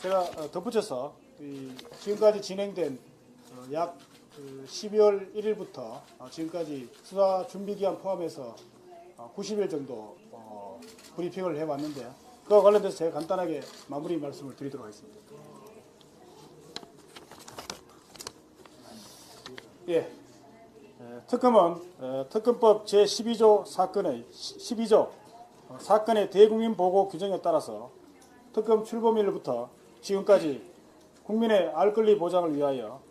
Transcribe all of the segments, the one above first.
제가 덧붙여서 지금까지 진행된 약 12월 1일부터 지금까지 수사 준비 기간 포함해서 90일 정도 브리핑을 해왔는데 그와 관련돼서 제가 간단하게 마무리 말씀을 드리도록 하겠습니다. 예, 특검은 특검법 제12조 사건의 대국민 보고 규정에 따라서 특검 출범일부터 지금까지 국민의 알 권리 보장을 위하여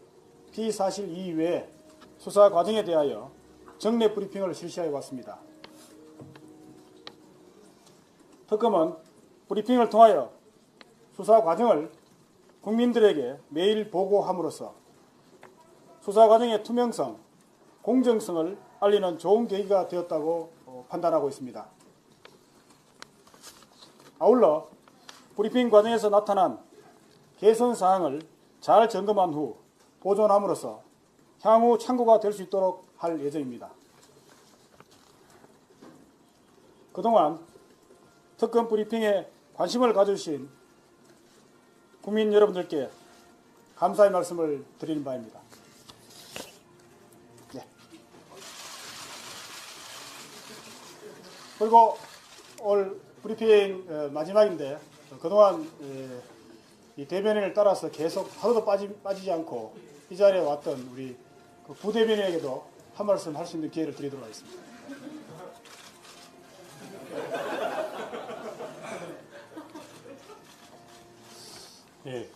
피사실 이외에 수사 과정에 대하여 정례 브리핑을 실시해 왔습니다. 특검은 브리핑을 통하여 수사 과정을 국민들에게 매일 보고함으로써 수사 과정의 투명성, 공정성을 알리는 좋은 계기가 되었다고 판단하고 있습니다. 아울러 브리핑 과정에서 나타난 개선 사항을 잘 점검한 후 보존함으로써 향후 참고가 될 수 있도록 할 예정입니다. 그동안 특검 브리핑에 관심을 가져주신 국민 여러분들께 감사의 말씀을 드리는 바입니다. 네. 그리고 올 브리핑 마지막인데 그동안 이 대변인을 따라서 계속 하루도 빠지지 않고 이 자리에 왔던 우리 그 부대변인에게도 한 말씀 할 수 있는 기회를 드리도록 하겠습니다. 예,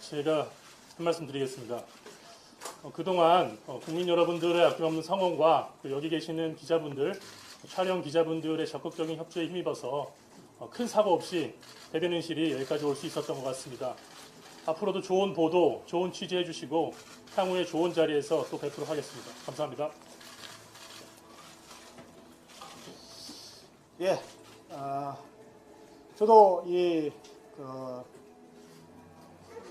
제가 한 말씀 드리겠습니다. 그동안 국민 여러분들의 아낌없는 성원과 여기 계시는 기자분들, 촬영 기자분들의 적극적인 협조에 힘입어서 큰 사고 없이 대변인실이 여기까지 올 수 있었던 것 같습니다. 앞으로도 좋은 보도, 좋은 취재해 주시고 향후에 좋은 자리에서 또 뵙도록 하겠습니다. 감사합니다. 예, 저도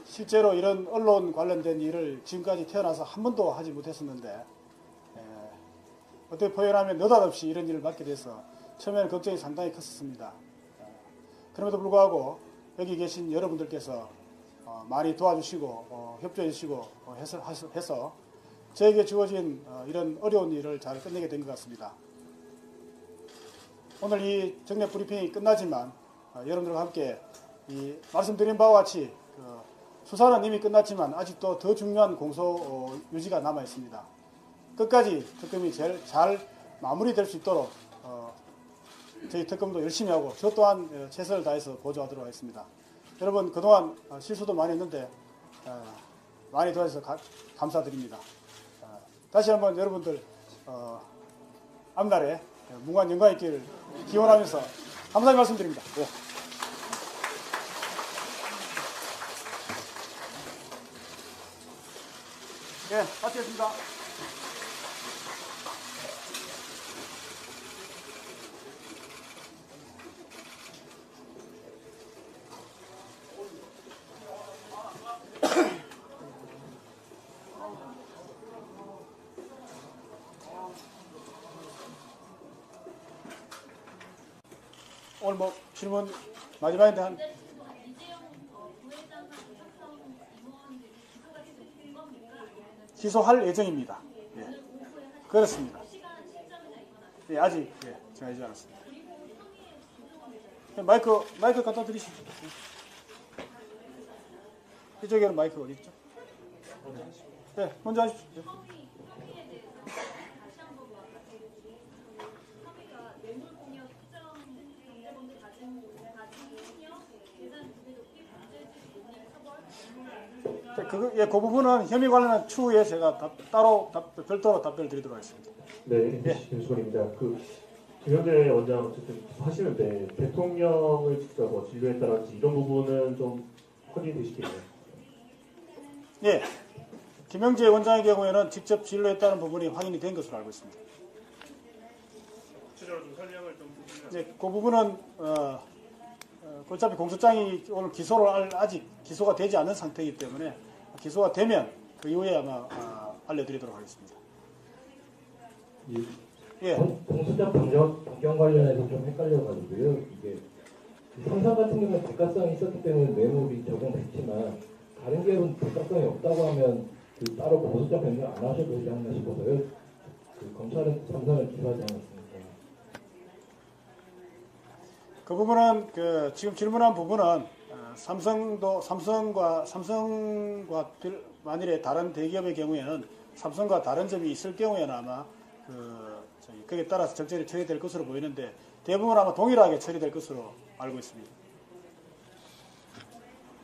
실제로 이런 언론 관련된 일을 지금까지 태어나서 한 번도 하지 못했었는데 어떻게 표현하면 느닷없이 이런 일을 맡게 돼서 처음에는 걱정이 상당히 컸었습니다. 그럼에도 불구하고 여기 계신 여러분들께서 많이 도와주시고 협조해 주시고 해서 저에게 주어진 이런 어려운 일을 잘 끝내게 된 것 같습니다. 오늘 이 정례 브리핑이 끝나지만 여러분들과 함께 이 말씀드린 바와 같이 수사는 이미 끝났지만 아직도 더 중요한 공소 유지가 남아 있습니다. 끝까지 특검이 제일 잘 마무리될 수 있도록 저희 특검도 열심히 하고 저 또한 최선을 다해서 보조하도록 하겠습니다. 여러분 그동안 실수도 많이 했는데 많이 도와주셔서 감사드립니다. 다시 한번 여러분들 앞날에 무궁한 영광 있기를 기원하면서 감사의 말씀드립니다. 네. 네, 마치겠습니다. 오늘 뭐 질문 마지막인데 한 기소할 예정입니다. 예. 그렇습니다. 예, 아직 정하지 않았습니다. 마이크 갖다 드리시죠. 이쪽에는 마이크 어디 있죠? 네, 먼저 하십시오. 그 부분은 혐의 관련한 추후에 제가 별도로 답변을 드리도록 하겠습니다. 네, 윤수건입니다. 김영재 원장 어쨌든 하시는데 대통령을 직접 진료했다든지 이런 부분은 좀 확인되시겠나요? 예, 김영재 원장의 경우에는 직접 진료했다는 부분이 확인이 된 것으로 알고 있습니다. 구체적으로 좀 설명을 좀 드리면. 네, 그 부분은 어차피 공소장이 오늘 아직 기소가 되지 않은 상태이기 때문에 기소가 되면 그 이후에 아마 알려드리도록 하겠습니다. 예. 공소장 변경 관련해서 좀 헷갈려가지고요. 이게 상상 같은 경우는 대가성이 있었기 때문에 뇌물이 적용됐지만 그런 불가성이 없다고 하면 그 따로 공소장 변경 안 하셔도 되지 않나 싶어서요. 그 검찰은 삼성을 기소하지 않았습니까? 그 부분은 지금 질문한 부분은 삼성과 만일에 다른 대기업의 경우에는 삼성과 다른 점이 있을 경우에는 아마 거기에 따라서 적절히 처리될 것으로 보이는데 대부분 아마 동일하게 처리될 것으로 알고 있습니다.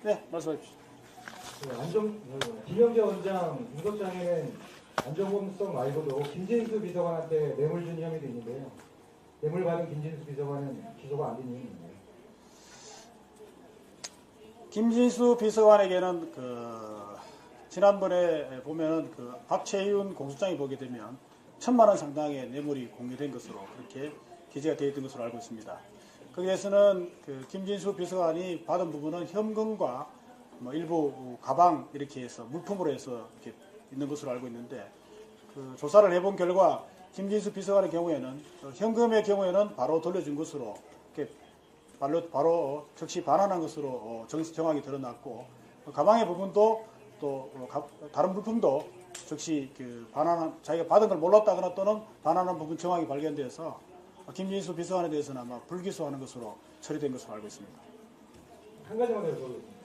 네, 말씀하십시오. 김영재 원장 공소장에는 안전공성 말고도 김진수 비서관한테 뇌물 준 혐의도 있는데요. 뇌물 받은 김진수 비서관은 기소가 안 된 이유는 김진수 비서관에게는 지난번에 보면은 박채윤 공소장에 보게 되면 1,000만 원 상당의 뇌물이 공개된 것으로 그렇게 기재가 되어 있던 것으로 알고 있습니다. 거기에서는 김진수 비서관이 받은 부분은 현금과 일부 가방 이렇게 해서 물품으로 해서 이렇게 있는 것으로 알고 있는데 조사를 해본 결과 김진수 비서관의 경우에는 현금의 경우에는 바로 돌려준 것으로 이렇게 바로 즉시 반환한 것으로 정확히 드러났고 가방의 부분도 또 다른 물품도 즉시 자기가 받은 걸 몰랐다거나 또는 반환한 부분 정확히 발견돼서 김진수 비서관에 대해서는 아마 불기소하는 것으로 처리된 것으로 알고 있습니다. 한 가지만 더 여쭤보겠습니다.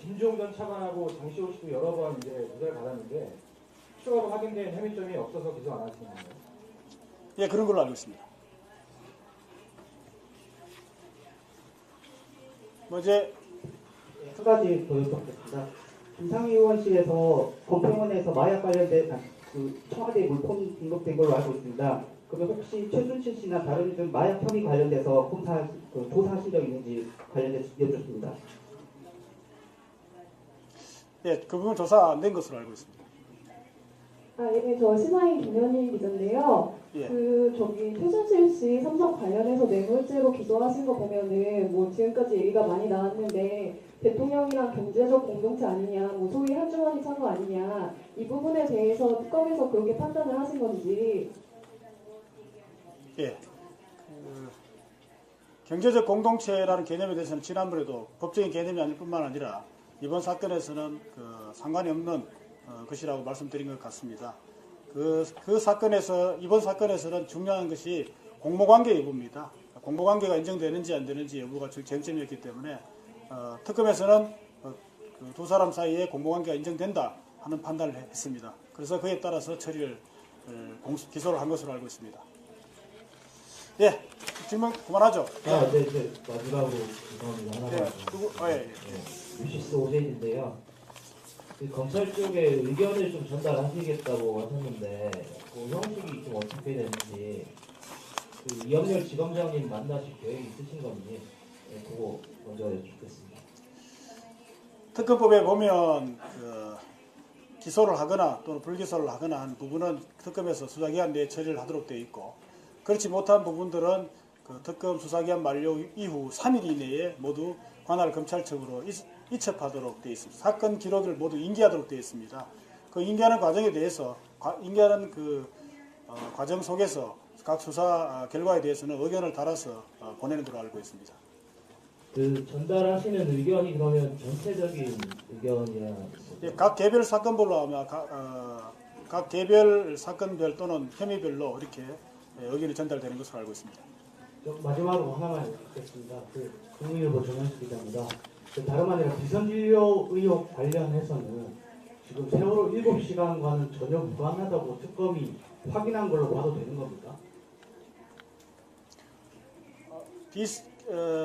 김종 전 차관하고 장시호 씨도 여러 번 이제 조사를 받았는데 추가로 확인된 혐의점이 없어서 기소 안 하시는 건가요? 예, 그런 걸로 알고 있습니다. 이제 한 가지 더 여쭙겠습니다. 김상희 의원실에서 고평원에서 마약 관련된 청와대 물품이 공급된 걸로 알고 있습니다. 그러면 혹시 최순실 씨나 다른 등 마약 혐의 관련돼서 조사하신 적 있는지 관련돼서 여쭙습니다. 예, 그 부분 조사 안 된 것으로 알고 있습니다. 예, 저 신하인 김현희 기자인데요. 예. 최순실 씨 삼성 관련해서 뇌물죄로 기소하신 거 보면은 지금까지 얘기가 많이 나왔는데 대통령이랑 경제적 공동체 아니냐, 소위 한주머니 찬거 아니냐 이 부분에 대해서 특검에서 그렇게 판단을 하신 건지. 예. 경제적 공동체라는 개념에 대해서는 지난번에도 법적인 개념이 아닐 뿐만 아니라 이번 사건에서는 상관이 없는 것이라고 말씀드린 것 같습니다. 이번 사건에서는 중요한 것이 공모관계 여부입니다. 공모관계가 인정되는지 안 되는지 여부가 쟁점이었기 때문에 특검에서는 두 사람 사이에 공모관계가 인정된다 하는 판단을 했습니다. 그래서 그에 따라서 기소를 한 것으로 알고 있습니다. 예, 질문 그만하죠. 네, 마지막으로 죄송합니다. 하나만. 예. 유시스 오세인인데요. 검찰 쪽에 의견을 좀 전달하시겠다고 하셨는데 그 형식이 좀 어떻게 되는지 이영렬 지검장님 만나실 계획이 있으신 건지 그거 먼저 여쭙겠습니다. 특검법에 보면 기소를 하거나 또는 불기소를 하거나 하는 부분은 특검에서 수사기간 내에 처리를 하도록 되어 있고 그렇지 못한 부분들은 특검 수사기간 만료 이후 3일 이내에 모두 관할 검찰청으로 이첩하도록 되어 있습니다. 사건 기록을 모두 인계하도록 되어 있습니다. 그 인계하는 과정에 대해서 인계하는 과정 속에서 각 수사 결과에 대해서는 의견을 달아서 보내는 걸로 알고 있습니다. 전달하시는 의견이 그러면 전체적인 의견이라 예, 각 개별 사건별로 아마 각 개별 사건별 또는 혐의별로 이렇게 의견이 전달되는 것으로 알고 있습니다. 마지막으로 하나만 여쭙겠습니다. 국민일보 정현수 기자입니다. 다름 아니라 비선진료 의혹 관련해서는 지금 세월호 7시간과는 전혀 무관하다고 특검이 확인한 걸로 봐도 되는 겁니까?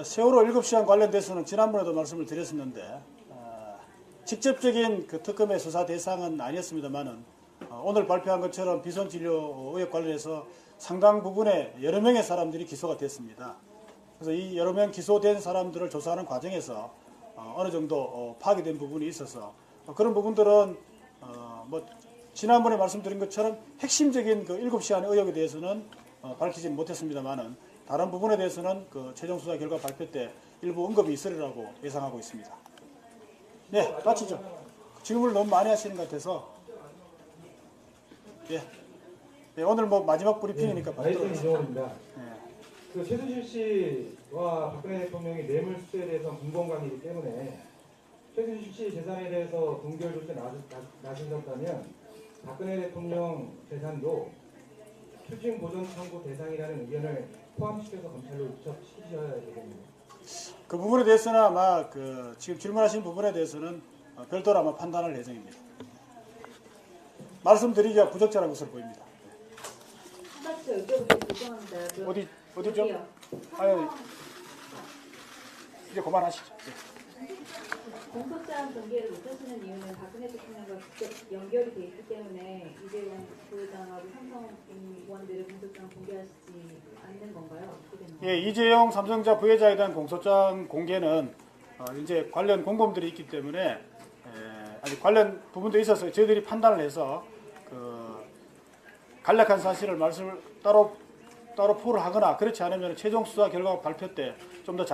세월호 7시간 관련돼서는 지난번에도 말씀을 드렸었는데 직접적인 특검의 수사 대상은 아니었습니다만은 오늘 발표한 것처럼 비선진료 의혹 관련해서 상당 부분의 여러 명의 사람들이 기소가 됐습니다. 그래서 이 여러 명 기소된 사람들을 조사하는 과정에서 어느 정도 파악이 부분이 있어서 그런 부분들은 지난번에 말씀드린 것처럼 핵심적인 7시간의 의혹에 대해서는 밝히지는 못했습니다만은 다른 부분에 대해서는 최종 수사 결과 발표 때 일부 언급이 있으리라고 예상하고 있습니다. 네, 마치죠. 질문을 너무 많이 하시는 것 같아서 네, 오늘 마지막 브리핑이니까 나이튼 이종호입니다. 네. 최순실 씨와 박근혜 대통령이 뇌물 수수에 대해서 공범관계이기 때문에 최순실 씨 재산에 대해서 동결 조치 나서셨다면 박근혜 대통령 재산도 추징 보전 청구 대상이라는 의견을 포함시켜서 검찰로 입첩시키셔야 되겠네요. 그 부분에 대해서는 아마 그 지금 질문하신 부분에 대해서는 별도로 아마 판단할 예정입니다. 말씀드리기가 부적절한 것으로 보입니다. 한 가지 더 여쭤보겠습니다. 죄송합니다. 어디죠? 여기요. 아유, 이제 그만하시죠. 공소장 전개를 못하시는 이유는 박근혜 대통령과 직접 연결이 돼 있기 때문에 이재용 부회장하고 삼성 임원들의 공소장 공개하시지 않는 건가요? 어떻게 되는 건가요? 예, 이재용 삼성전자 부회장에 대한 공소장 공개는 이제 관련 공범들이 있기 때문에 아직 관련 부분도 있어서 저희들이 판단을 해서 그 간략한 사실을 말씀을 따로 포를 하거나 그렇지 않으면 최종 수사 결과 발표 때 좀 더